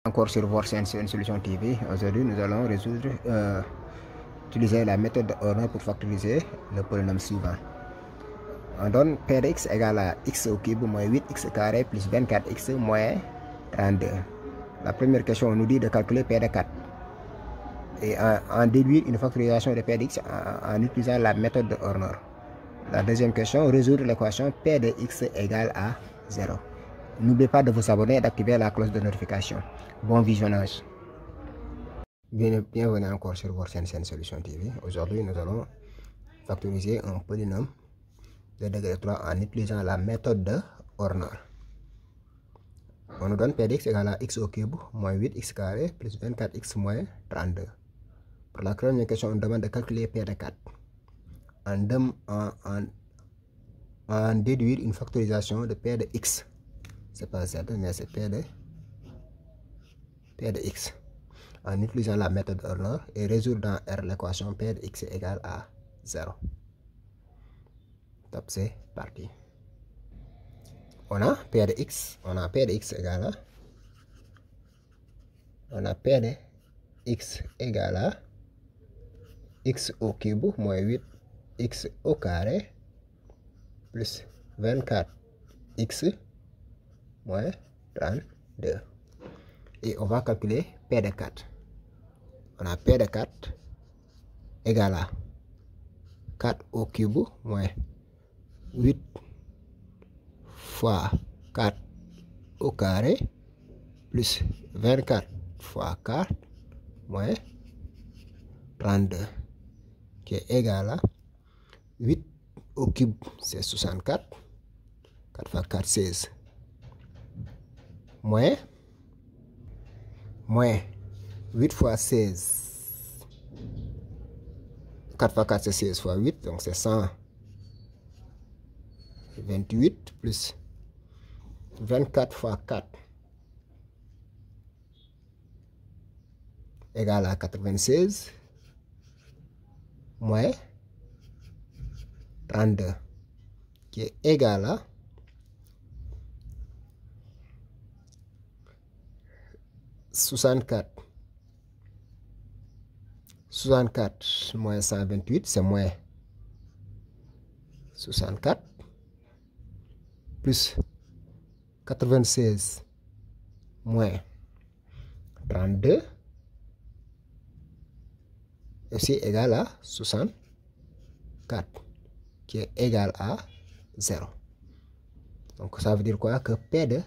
Encore sur VorCNCN Solution TV. Aujourd'hui, nous allons utiliser la méthode de Horner pour factoriser le polynôme suivant. On donne P de x égale à x au cube moins 8x carré plus 24x moins 32. La première question, on nous dit de calculer P de 4 et en déduire une factorisation de P de x en utilisant la méthode de Horner. La deuxième question, résoudre l'équation P de x égale à 0. N'oubliez pas de vous abonner et d'activer la cloche de notification. Bon visionnage. Bienvenue encore sur VorCNCN Solution TV. Aujourd'hui, nous allons factoriser un polynôme de degré 3 en utilisant la méthode de Horner. On nous donne P de x égale à x au cube moins 8x carré plus 24x moins 32. Pour la première question, on demande de calculer P de 4 en déduire une factorisation de P de x. C'est pas Z, mais c'est P de x en utilisant la méthode Horner et résoudre dans R l'équation P de x égale à 0. Top, c'est parti. On a P de x égale à x au cube moins 8x au carré plus 24x moins 32. Et on va calculer P de 4. On a P de 4 égale à 4 au cube moins 8 fois 4 au carré plus 24 fois 4 moins 32 qui est égal à 8 au cube, c'est 64. 4 fois 4, 16. Moins 8 fois 16. 4 fois 4, c'est 16 fois 8, donc c'est 128 plus 24 fois 4 égale à 96 moins 32 qui est égal à 64 moins 128, c'est moins 64 plus 96 moins 32 aussi égal à 64 qui est égal à 0. Donc ça veut dire quoi? Que P de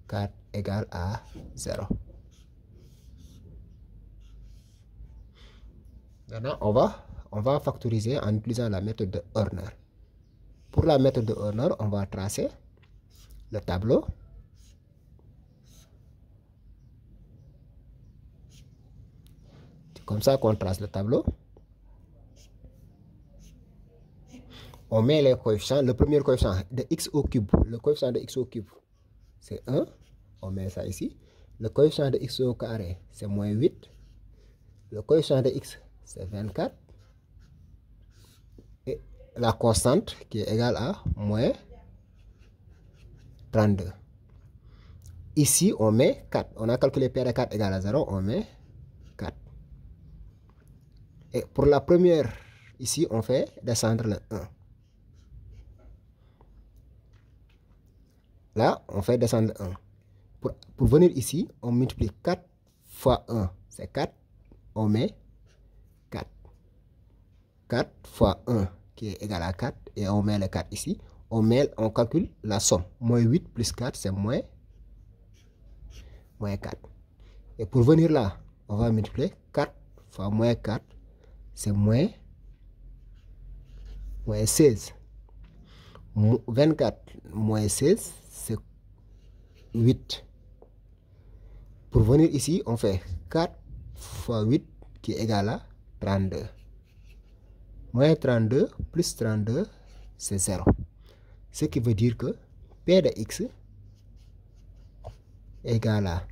4 égale à 0. Maintenant, on va factoriser en utilisant la méthode de Horner. Pour la méthode de Horner, on va tracer le tableau. C'est comme ça qu'on trace le tableau. On met les coefficients. Le premier coefficient de x au cube, le coefficient de x au cube, c'est 1. On met ça ici. Le coefficient de x au carré, c'est moins 8. Le coefficient de x, c'est 24. Et la constante qui est égale à moins 32. Ici, on met 4. On a calculé P de 4 égale à 0. On met 4. Et pour la première, ici, on fait descendre le 1. Là, on fait descendre le 1. Pour venir ici, on multiplie 4 fois 1, c'est 4. On met 4. 4 fois 1 qui est égal à 4. Et on met le 4 ici. On calcule la somme. Moins 8 plus 4, c'est moins 4. Et pour venir là, on va multiplier 4 fois moins 4, c'est moins 16. 24 moins 16, c'est 8. Pour venir ici, on fait 4 fois 8 qui est égal à 32. Moins 32 plus 32, c'est 0. Ce qui veut dire que P de x égale à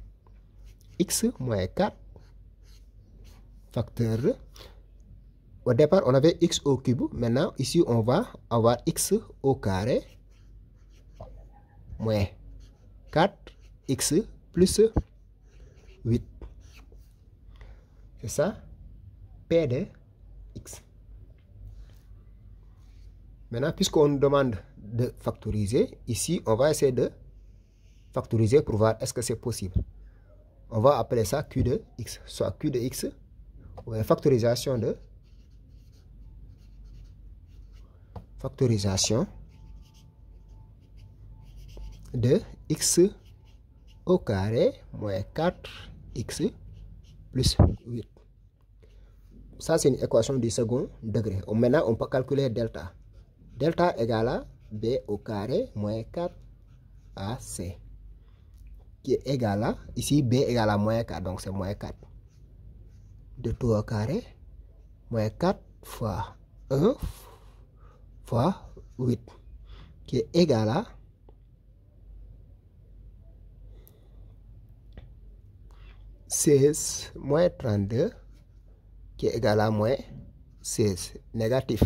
x moins 4 facteur. Au départ, on avait x au cube. Maintenant, ici, on va avoir x au carré moins 4x plus 8. C'est ça, P de x. Maintenant, puisqu'on nous demande de factoriser, ici, on va essayer de factoriser pour voir est-ce que c'est possible. On va appeler ça Q de x, soit Q de x, ou factorisation de x au carré moins 4x plus 8. Ça, c'est une équation du second degré. Maintenant, on peut calculer delta. Delta égale à b au carré moins 4ac, qui est égal à, ici, b égale à moins 4, donc c'est moins 4. De tout au carré, moins 4 fois 1 fois 8, qui est égal à 16 moins 32, qui est égal à moins 16, négatif.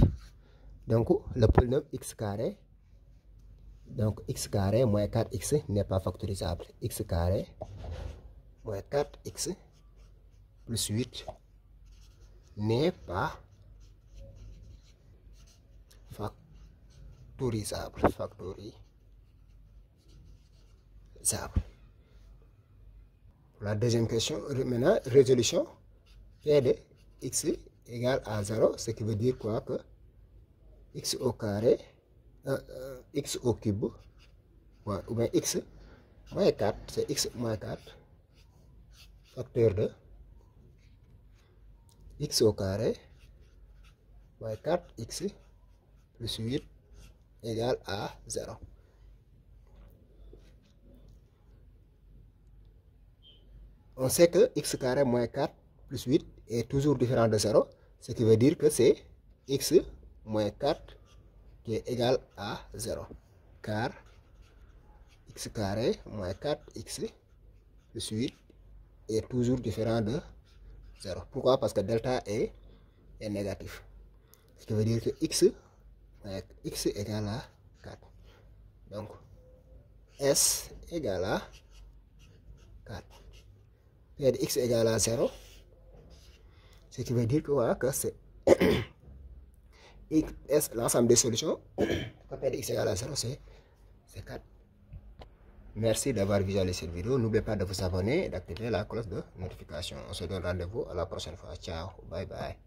Donc, le polynôme x carré, donc x carré moins 4x n'est pas factorisable. X carré moins 4x plus 8 n'est pas factorisable. Pour la deuxième question, maintenant, résolution, P de x égale à 0, ce qui veut dire quoi? Que x au carré, x au cube, ou bien x moins 4, c'est x moins 4, facteur de x au carré moins 4x plus 8 égale à 0. On sait que x carré moins 4 plus 8 est toujours différent de 0, ce qui veut dire que c'est x moins 4 qui est égal à 0, car x carré moins 4x plus 8 est toujours différent de 0. Pourquoi? Parce que delta est négatif. Ce qui veut dire que x égale à 4. Donc, s égale à 4. P de x égale à 0. Ce qui veut dire que voilà, que c'est l'ensemble des solutions. P de x égale à 0, c'est 4. Merci d'avoir visualisé cette vidéo. N'oubliez pas de vous abonner et d'activer la cloche de notification. On se donne rendez-vous à la prochaine fois. Ciao, bye bye.